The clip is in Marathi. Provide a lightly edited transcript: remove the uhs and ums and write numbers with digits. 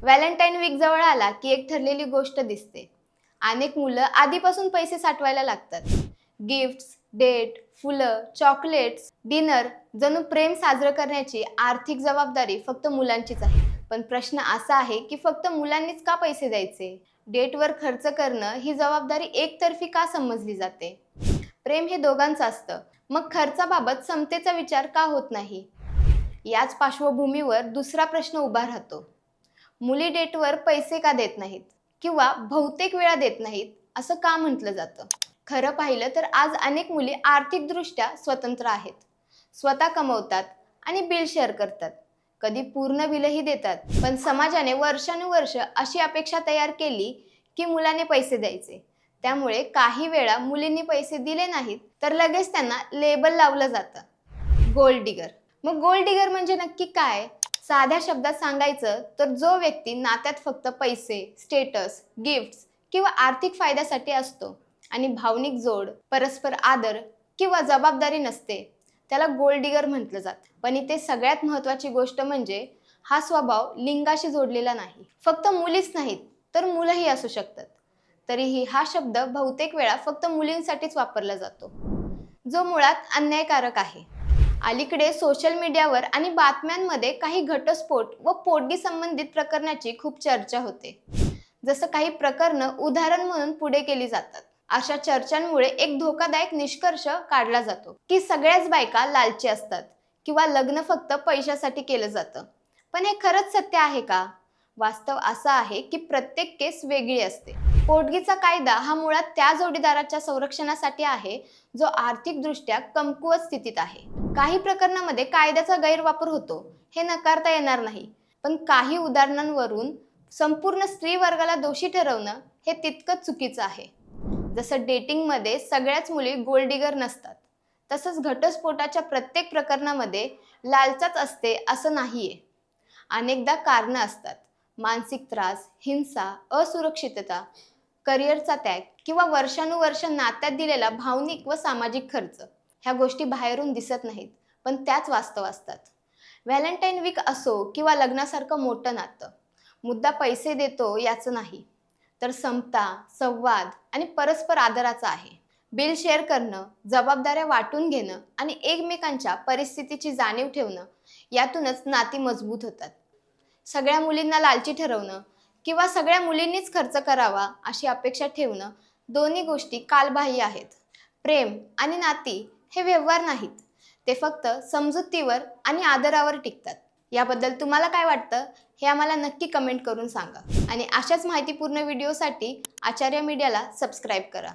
व्हॅलेंटाईन वीक जवळ आला की एक ठरलेली गोष्ट दिसते. अनेक मुलं आधीपासून पैसे साठवायला लागतात. गिफ्ट्स, डेट, फुलं, चॉकलेट्स, डिनर, जणू प्रेम साजरं करण्याची आर्थिक जबाबदारी फक्त मुलांचीच आहे. पण प्रश्न असा आहे की फक्त मुलांनीच का पैसे द्यायचे? डेटवर खर्च करणं ही जबाबदारी एकतर्फी का समजली जाते? प्रेम हे दोघांचं असतं, मग खर्चाबाबत समतेचा विचार का होत नाही? याच पार्श्वभूमीवर दुसरा प्रश्न उभा राहतो. मुली डेटवर पैसे का देत नाहीत किंवा बहुतेक वेळा देत नाहीत असं का म्हटलं जातं? खरं पाहिलं तर आज अनेक मुली आर्थिकदृष्ट्या स्वतंत्र आहेत. स्वतः कमवतात आणि बिल शेअर करतात. कधी पूर्ण बिलही देतात. पण समाजाने वर्षानुवर्ष अशी अपेक्षा तयार केली की मुलाने पैसे द्यायचे. त्यामुळे काही वेळा मुलींनी पैसे दिले नाहीत तर लगेच त्यांना लेबल लावलं जातं, गोल्ड डिगर. मग गोल्ड डिगर म्हणजे नक्की काय? साध्या शब्दात सांगायचं तर जो व्यक्ती नात्यात फक्त पैसे, स्टेटस, गिफ्ट्स किंवा आर्थिक फायद्यासाठी असतो आणि भावनिक जोड, परस्पर आदर किंवा जबाबदारी नसते, त्याला गोल्ड डिगर म्हटलं जातं. पण इथे सगळ्यात महत्त्वाची गोष्ट म्हणजे हा स्वभाव लिंगाशी जोडलेला नाही. फक्त मुलीच नाहीत तर मुलंही असू शकतात. तरीही हा शब्द बहुतेक वेळा फक्त मुलींसाठीच वापरला जातो, जो मुळात अन्यायकारक आहे. अलीकडे सोशल मीडियावर आणि बातम्यांमध्ये काही घटस्फोट व पोटगी संबंधित प्रकरणाची खूप चर्चा होते. जसं काही प्रकरणं उदाहरण म्हणून पुढे केली जातात. अशा चर्चांमुळे एक धोकादायक निष्कर्ष काढला जातो की सगळ्याच बायका लालची असतात किंवा लग्न फक्त पैशासाठी केलं जातं. पण हे खरंच सत्य आहे का? वास्तव असं आहे की प्रत्येक केस वेगळी असते. पोटगीचा कायदा हा मुळात त्या जोडीदाराच्या संरक्षणासाठी आहे जो आर्थिकदृष्ट्या कमकुवत स्थितीत आहे. काही प्रकरणामध्ये कायद्याचा गैरवापर होतो, हे नकारता येणार नाही. पण काही उदाहरणांवरून संपूर्ण स्त्री वर्गाला दोषी ठरवणं हे तितकंच चुकीचं आहे. जसं डेटिंगमध्ये सगळ्याच मुली गोल्ड डिगर नसतात, तसंच घटस्फोटाच्या प्रत्येक प्रकरणामध्ये लालचाच असते असं नाहीये. अनेकदा कारणं असतात. मानसिक त्रास, हिंसा, असुरक्षितता, करिअरचा त्याग किंवा वर्षानुवर्ष नात्यात दिलेला भावनिक व सामाजिक खर्च. ह्या गोष्टी बाहेरून दिसत नाहीत, पण त्याच वास्तव असतात. व्हॅलेंटाईन वीक असो किंवा लग्नासारखं मोठं नातं, मुद्दा पैसे देतो याचं नाही, तर समता, संवाद आणि परस्पर आदराचा आहे. बिल शेअर करणं, जबाबदाऱ्या वाटून घेणं आणि एकमेकांच्या परिस्थितीची जाणीव ठेवणं, यातूनच नाती मजबूत होतात. सगळ्या मुलींना लालची ठरवणं किंवा सगळ्या मुलींनीच खर्च करावा अशी अपेक्षा ठेवणं, दोन्ही गोष्टी कालबाह्य आहेत. प्रेम आणि नाती हे व्यवहार नाहीत, ते फक्त समजुतीवर आणि आदरावर टिकतात. याबद्दल तुम्हाला काय वाटतं हे आम्हाला नक्की कमेंट करून सांगा. आणि अशाच माहितीपूर्ण व्हिडिओसाठी आचार्य मीडियाला सबस्क्राईब करा.